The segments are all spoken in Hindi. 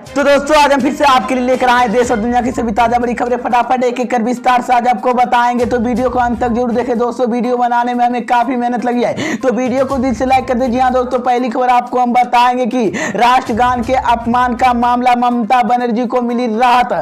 तो दोस्तों आज हम फिर से आपके लिए लेकर आए देश और दुनिया की सभी ताजा बड़ी खबरें फटाफट एक एक कर विस्तार से आज आपको बताएंगे। तो वीडियो को अंत तक जरूर देखें दोस्तों। वीडियो बनाने में हमें काफी मेहनत लगी है, तो वीडियो को दिल से लाइक कर दीजिए। हाँ दोस्तों, पहली खबर आपको हम बताएंगे कि राष्ट्रगान के अपमान का मामला, ममता बनर्जी को मिली राहत,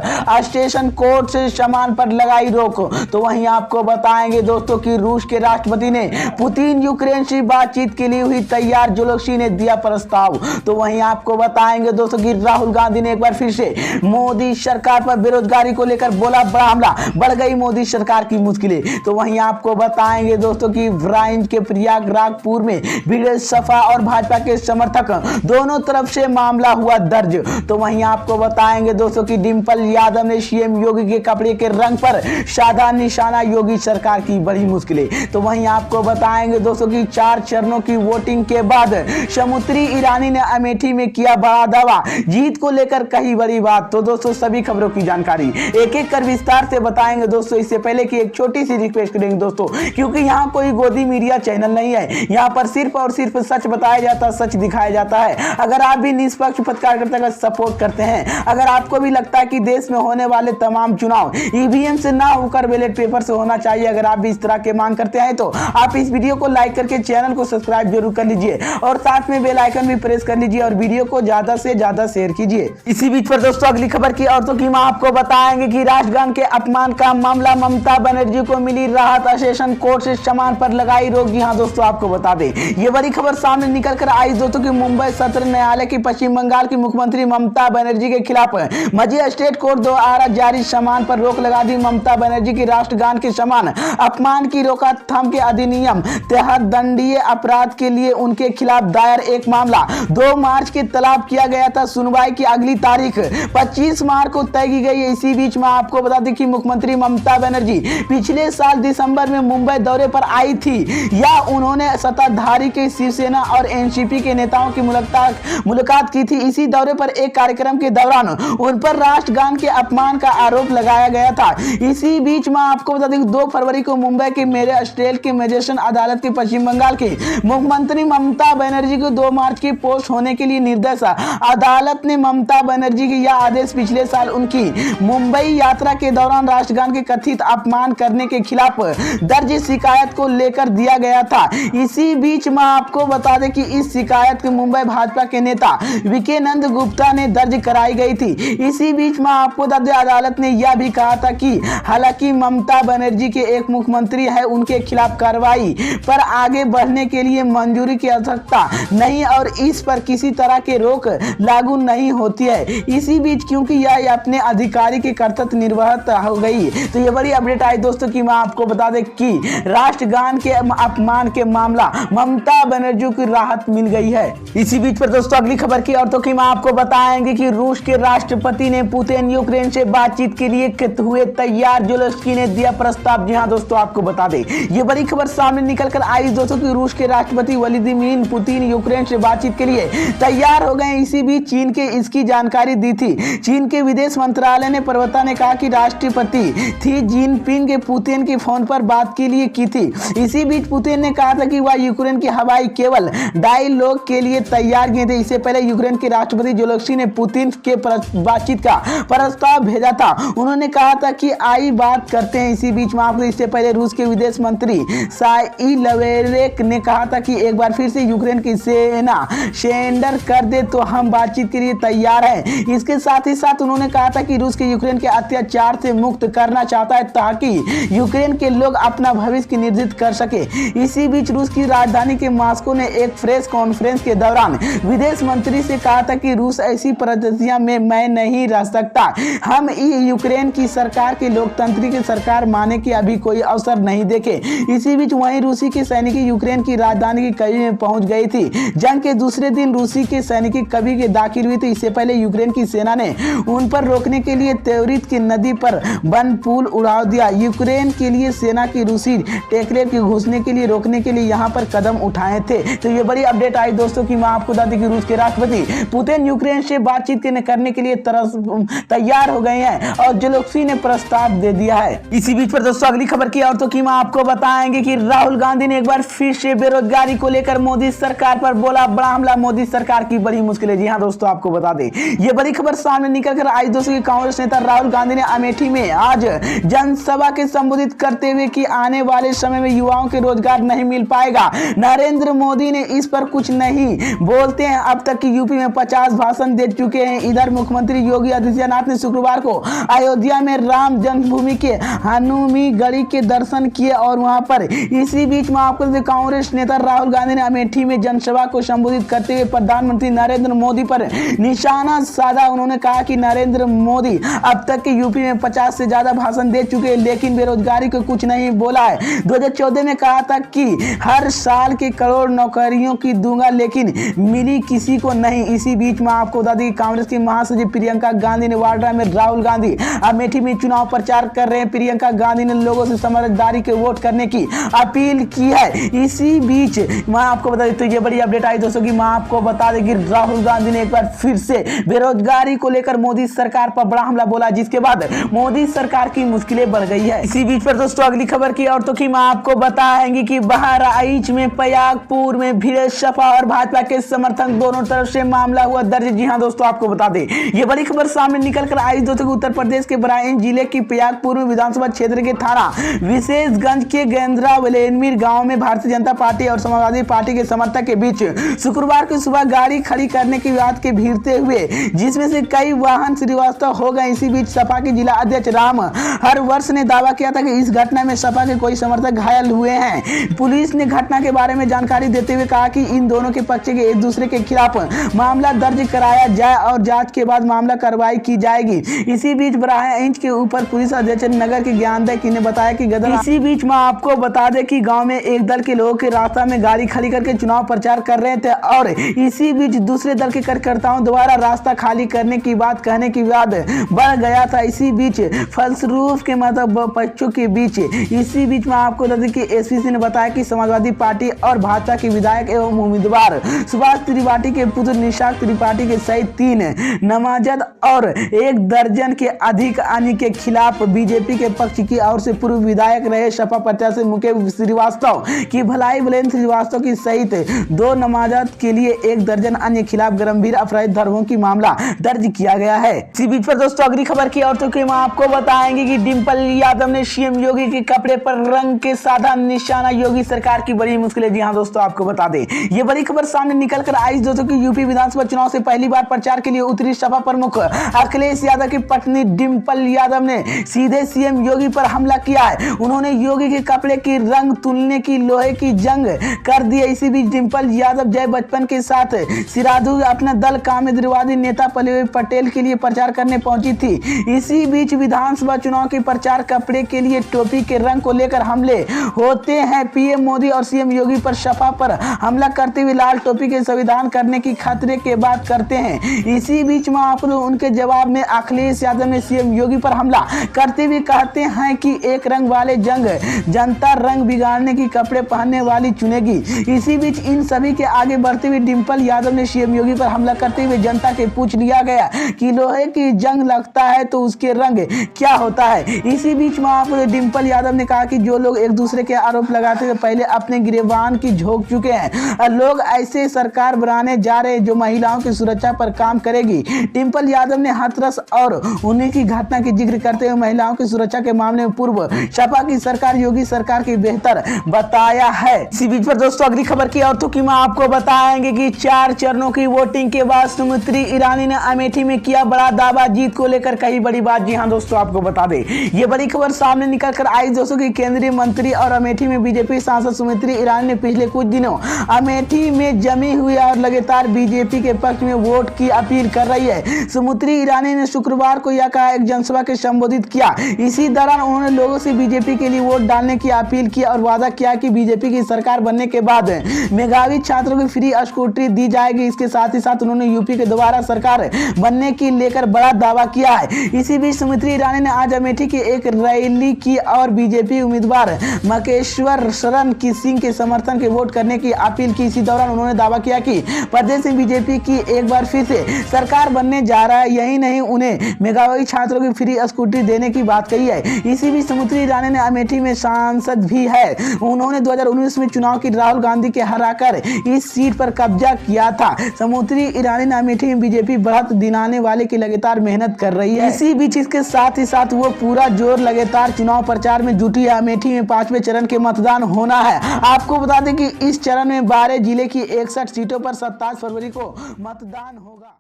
स्टेशन कोर्ट से सामान पर लगाई रोक। तो वहीं आपको बताएंगे दोस्तों कि रूस के राष्ट्रपति ने पुतिन यूक्रेन से बातचीत के लिए हुई तैयार, ज़ेलेंस्की ने दिया प्रस्ताव। तो वहीं आपको बताएंगे दोस्तों कि राहुल गांधी ने एक बार फिर से मोदी सरकार पर बेरोजगारी को लेकर बोला बड़ा हमला, बढ़ गई मोदी सरकार की मुश्किलें। तो वहीं आपको बताएंगे दोस्तों कि ब्रांच के प्रयागराजपुर में भिड़े सपा और भाजपा के समर्थक, दोनों तरफ से मामला हुआ दर्ज। तो वहीं आपको बताएंगे दोस्तों कि डिंपल यादव ने सीएम योगी के कपड़े के रंग पर साधा निशाना, योगी सरकार की बड़ी मुश्किलें। तो वहीं आपको बताएंगे दोस्तों कि 4 चरणों की वोटिंग के बाद समुद्री ईरानी ने अमेठी में किया बड़ा दावा, जीत को लेकर कही बड़ी बात। तो दोस्तों सभी खबरों की जानकारी एक एक कर विस्तार से बताएंगे दोस्तों। इससे पहले कि एक छोटी सी रिक्वेस्ट करेंगे दोस्तों, क्योंकि यहाँ कोई गोदी मीडिया चैनल नहीं है, यहाँ पर सिर्फ और सिर्फ सच बताया जाता है, सच दिखाया जाता है। अगर आप भी निष्पक्ष पत्रकारिता का सपोर्ट करते हैं, अगर आपको भी लगता है कि देश में होने वाले तमाम चुनाव ईवीएम से ना होकर बैलेट पेपर से होना चाहिए, अगर आप भी इस तरह के मांग करते हैं, तो आप इस वीडियो को लाइक करके चैनल को सब्सक्राइब जरूर कर लीजिए और साथ में बेल आइकन भी प्रेस कर लीजिए और वीडियो को ज्यादा से ज्यादा शेयर कीजिए। इसी बीच पर दोस्तों अगली खबर की औरतों की मां आपको बताएंगे कि राष्ट्रगान के अपमान का मामला, ममता बनर्जी को मिली राहत, सेशन कोर्ट से सामान पर लगाई रोक। जी हां दोस्तों, आपको बता दें ये बड़ी खबर सामने निकल कर आई दोस्तों कि मुंबई सत्र न्यायालय की पश्चिम बंगाल की मुख्यमंत्री ममता बनर्जी के खिलाफ मजिस्ट्रेट कोर्ट द्वारा जारी सामान पर रोक लगा दी। ममता बनर्जी की राष्ट्रगान के समान अपमान की रोकथाम के अधिनियम तहत दंडनीय अपराध के लिए उनके खिलाफ दायर एक मामला 2 मार्च के तलब किया गया था। सुनवाई की अगली तारीख 25 मार्च को तय की गई है। इसी बीच में आपको बता दें कि मुख्यमंत्री ममता बनर्जी पिछले साल दिसंबर में मुंबई दौरे पर आई थी, या उन्होंने सत्ताधारी के शिवसेना और एनसीपी के नेताओं की मुलाकात की थी। इसी दौरे पर एक कार्यक्रम के दौरान उन पर राष्ट्रगान के अपमान का आरोप लगाया गया था। इसी बीच में आपको बता दें 2 फरवरी को मुंबई के मजिस्ट्रेट के मजिस्ट्रेट अदालत के पश्चिम बंगाल के मुख्यमंत्री ममता बनर्जी को 2 मार्च की पोस्ट होने के लिए निर्देश। अदालत ने ममता बनर्जी की यह आदेश पिछले साल उनकी मुंबई यात्रा के दौरान राष्ट्रगान के कथित अपमान करने के खिलाफ दर्ज शिकायत को लेकर दिया गया था। इसी बीच में आपको बता दें कि इस शिकायत को मुंबई भाजपा के नेता विकेनंद गुप्ता ने दर्ज कराई गई थी। इसी बीच में आपको बता दें अदालत ने यह भी कहा था कि हालांकि ममता बनर्जी के एक मुख्यमंत्री है, उनके खिलाफ कार्रवाई पर आगे बढ़ने के लिए मंजूरी की आवश्यकता नहीं और इस पर किसी तरह के रोक लागू नहीं होती है। इसी बीच क्योंकि यह अपने अधिकारी के कर्तव्य निर्वाहित हो गई, तो ये बड़ी अपडेट आई दोस्तों कि मैं आपको बता दें कि राष्ट्रगान के अपमान के मामला ममता बनर्जी को राहत मिल गई है। इसी बीच पर दोस्तों अगली खबर की औरतों की मैं आपको बताएंगे कि रूस के राष्ट्रपति ने पुतिन यूक्रेन से बातचीत के लिए हुए तैयार, ज़ेलेंस्की ने दिया प्रस्ताव। जी हाँ दोस्तों, आपको बता दें ये बड़ी खबर सामने निकल कर आई दोस्तों कि रूस के राष्ट्रपति व्लादिमीर पुतिन यूक्रेन से बातचीत के लिए तैयार हो गए। इसी बीच चीन के इसकी जानकारी दी थी। चीन के विदेश मंत्रालय ने प्रवक्ता ने कहा कि राष्ट्रपति थी जिनपिंग के पुतिन के फोन पर बात के लिए की थी। इसी बीच पुतिन ने कहा था कि वह यूक्रेन की हवाई केवल डायलॉग के लिए तैयार किए थे। इससे पहले यूक्रेन के राष्ट्रपति ज़ेलेंस्की ने पुतिन के बातचीत का प्रस्ताव भेजा था। उन्होंने कहा था कि आई बात करते हैं। इसी बीच में आपको इससे पहले रूस के विदेश मंत्री साई लवेरेक ने कहा था कि एक बार फिर से यूक्रेन की सेना सरेंडर कर दे तो हम बातचीत के लिए तैयार हैं। इसके साथ ही साथ उन्होंने कहा था कि रूस के यूक्रेन के अत्याचार से मुक्त करना चाहता है ताकि यूक्रेन के लोग अपना भविष्य निर्धारित कर सके। इसी बीच रूस की राजधानी के मॉस्को ने एक प्रेस कॉन्फ्रेंस के दौरान विदेश मंत्री से कहा था कि रूस ऐसी परिस्थितियों में मैं नहीं रह सकता। हम यूक्रेन की सरकार के लोकतांत्रिक सरकार माने के अभी कोई अवसर नहीं देखे। इसी बीच वहीं रूसी के सैनिक यूक्रेन की राजधानी की कवी में पहुंच गई थी। जंग के दूसरे दिन रूसी के सैनिक कवी के दाखिल हुई थी। इससे पहले यूक्रेन की सेना ने उन पर रोकने के लिए त्वरित की नदी पर बन पुल उड़ा दिया। यूक्रेन के लिए सेना की रूसी टेकलेट के घुसने के लिए रोकने के लिए यहाँ पर कदम उठाए थे। तो ये बड़ी अपडेट आई दोस्तों कि मैं आपको बता दें कि रूस के राष्ट्रपति पुतिन यूक्रेन से बातचीत करने के लिए तैयार हो गए हैं और ज़ेलेंस्की ने प्रस्ताव दे दिया है। इसी बीच पर दोस्तों अगली खबर की औरतों की मैं आपको बताएंगे कि राहुल गांधी ने एक बार फिर से बेरोजगारी को लेकर मोदी सरकार पर बोला बड़ा हमला, मोदी सरकार की बड़ी मुश्किलें। जी हाँ दोस्तों, आपको बता दें ये बड़ी खबर सामने निकल कर आई दोस्तों की कांग्रेस नेता राहुल गांधी ने अमेठी में आज जनसभा के संबोधित करते हुए कि आने वाले समय में युवाओं के रोजगार नहीं मिल पाएगा। नरेंद्र मोदी ने इस पर कुछ नहीं बोलते हैं। अब तक की यूपी में 50 भाषण दे चुके हैं। इधर मुख्यमंत्री योगी आदित्यनाथ ने शुक्रवार को अयोध्या में राम जन्मभूमि के हनुमानगढ़ी के दर्शन किए और वहां पर इसी बीच में आपको कांग्रेस नेता राहुल गांधी ने अमेठी में जनसभा को संबोधित करते हुए प्रधानमंत्री नरेंद्र मोदी पर निशाना साधा। उन्होंने कहा कि नरेंद्र मोदी अब तक के यूपी में 50 से ज्यादा भाषण दे चुके हैं लेकिन बेरोजगारी को कुछ नहीं बोला है। 2014 में कहा था कि हर साल के करोड़ नौकरियों की दूंगा लेकिन मिली किसी को नहीं। इसी बीच में आपको बता दें कांग्रेस की महासचिव प्रियंका गांधी ने वाड्रा में राहुल गांधी अमेठी में चुनाव प्रचार कर रहे हैं। प्रियंका गांधी ने लोगों से समझदारी के वोट करने की अपील की है। इसी बीच मैं आपको बता दें तो ये बड़ी अपडेट आई दोस्तों की मैं आपको बता दें कि राहुल गांधी ने एक बार फिर से बेरोजगारी को लेकर मोदी सरकार पर बड़ा हमला बोला जिसके बाद मोदी सरकार की मुश्किलें बढ़ गई है। इसी बीच पर दोस्तों अगली खबर की और तो की मैं आपको बताएंगे कि बहराइच में प्रयागपुर में भिड़े सपा और भाजपा के समर्थक दोनों तरफ से मामला हुआ दर्ज। जी हां दोस्तों आपको बता दें ये बड़ी खबर सामने निकल कर आई दोस्तों की उत्तर प्रदेश के बहराइच जिले की प्रयागपुर में विधानसभा क्षेत्र के थाना विशेषगंज के गेंद्रा वलेनमीर गांव में भारतीय जनता पार्टी और समाजवादी पार्टी के समर्थक के बीच शुक्रवार की सुबह गाड़ी खड़ी करने के विवाद के भिड़ते हुए जिसमें से कई वाहन श्रीवास्तव हो गए। इसी बीच सपा के जिला अध्यक्ष राम हर वर्ष ने दावा किया था कि इस घटना में सपा के कोई समर्थक घायल हुए हैं। पुलिस ने घटना के बारे में जानकारी देते हुए कहा कि इन दोनों के पक्ष के एक दूसरे के खिलाफ मामला दर्ज कराया जाए और जांच के बाद मामला कार्रवाई की जाएगी। इसी बीच बहराइच के ऊपर पुलिस अधीक्षक नगर के ज्ञानदय ने बताया कि इसी बीच मैं आपको बता दें कि गांव में एक दल के लोगों के रास्ता में गाड़ी खड़ी करके चुनाव प्रचार कर रहे थे और इसी बीच दूसरे दल के कार्यकर्ताओं द्वारा रास्ता खाली करने की बात कहने की विवाद बढ़ गया था। इसी बीच फलस्वरूप के मतलब पक्षों के बीच इसी बीच में आपको बता दें कि एसपीसी ने बताया कि समाजवादी पार्टी और भाजपा के विधायक एवं उम्मीदवार सुभाष त्रिपाठी के पुत्र निशांत त्रिपाठी के सहित 3 नामजद और 1 दर्जन के अधिक अन्य के खिलाफ बीजेपी के पक्ष की ओर से पूर्व विधायक रहे सपा प्रत्याशी मुकेश श्रीवास्तव की भलाई बलेन श्रीवास्तव की सहित 2 नामजद के लिए 1 दर्जन अन्य खिलाफ गंभीर अपराध धर्मों की मामला दर्ज किया गया है। इसी बीच पर दोस्तों अगली खबर की और तो हम आपको बताएंगे कि डिंपल यादव ने सीएम योगी के कपड़े पर रंग के साधा निशाना। योगी सरकार की बड़ी मुश्किलें। जी हां दोस्तों आपको बता दें ये बड़ी खबर सामने निकल कर आई दोस्तों की यूपी विधानसभा चुनाव से पहली बार प्रचार के लिए उतरी सपा प्रमुख अखिलेश यादव की पत्नी डिंपल यादव ने सीधे सीएम योगी पर हमला किया है। उन्होंने योगी के कपड़े की रंग तुलने की लोहे की जंग कर दी। इसी बीच डिंपल यादव जय बच्चन के साथ सिराधु अपना दल कामयाबी नेता पल्लवी पटेल के लिए प्रचार करने पहुंची थी। इसी बीच विधानसभा चुनाव के प्रचार कपड़े के लिए टोपी के रंग को लेकर हमले होते हैं। पीएम मोदी और सीएम योगी पर सपा पर हमला करते हुए लाल टोपी के संविधान करने की खतरे के बात करते हैं। इसी बीच में आप उनके जवाब में अखिलेश यादव ने सीएम योगी पर हमला करते हुए कहते हैं कि एक रंग वाले जंग जनता रंग बिगाड़ने की कपड़े पहनने वाली चुनेगी। इसी बीच इन सभी के आगे बढ़ते हुए डिंपल यादव ने सीएम योगी पर हमला करते हुए जनता के पूछ लिया गया कि लोहे की जंग लगता है तो उसके रंग क्या होता है। इसी बीच में आप डिंपल यादव ने कहा कि जो लोग एक दूसरे के आरोप लगाते थे पहले अपने गिरेबान की झोंक चुके हैं और लोग ऐसे सरकार बनाने जा रहे हैं जो महिलाओं की सुरक्षा पर काम करेगी। डिंपल यादव ने हाथरस और उन्हीं की घटना की जिक्र करते हुए महिलाओं की सुरक्षा के मामले में पूर्व सपा की सरकार योगी सरकार की बेहतर बताया है। इसी बीच पर दोस्तों अगली खबर की और तो की मैं आपको बताएंगे कि 4 चरणों की वोटिंग के बाद स्मृति ईरानी ने अमेठी में किया बड़ा दावा। जीत को लेकर कही बड़ी बात। जी हां दोस्तों आपको बता दें ये बड़ी खबर सामने निकल कर आई दोस्तों की केंद्रीय मंत्री और अमेठी में बीजेपी सांसद स्मृति ईरानी ने पिछले कुछ दिनों अमेठी में जमी हुई और लगातार बीजेपी के पक्ष में वोट की अपील कर रही है। स्मृति ईरानी ने शुक्रवार को यह कहा एक जनसभा के संबोधित किया। इसी दौरान उन्होंने लोगों से बीजेपी के लिए वोट डालने की अपील की और वादा किया कि बीजेपी की सरकार बनने के बाद मेधावी छात्रों को फ्री स्कूटी दी जाएगी। इसके साथ ही साथ उन्होंने यूपी के दोबारा सरकार बनने की लेकर बड़ा दावा किया है। इसी बीच स्मृति ईरानी ने आज अमेठी की एक रैली की और बीजेपी उम्मीदवार मकेश्वर शरण सिंह के समर्थन के वोट करने की अपील की। इसी दौरान उन्होंने दावा किया कि प्रदेश में बीजेपी की एक बार फिर से सरकार बनने जा रहा है। यही नहीं उन्हें मेधावी छात्रों की फ्री स्कूटी देने की बात कही है। इसी बीच स्मृति ईरानी ने अमेठी में सांसद भी है। उन्होंने 2019 में चुनाव की राहुल गांधी के हराकर इस सीट पर कब्जा किया था। स्मृति ईरानी ने अमेठी में बीजेपी बढ़त दिलाने वाले की लगातार मेहनत कर रही है। इसी बीच इसके साथ ही साथ वो पूरा जोर लगातार चुनाव प्रचार में जुटी है। अमेठी में 5वें चरण के मतदान होना है। आपको बता दें कि इस चरण में 12 जिले की 61 सीटों पर 27 फरवरी को मतदान होगा।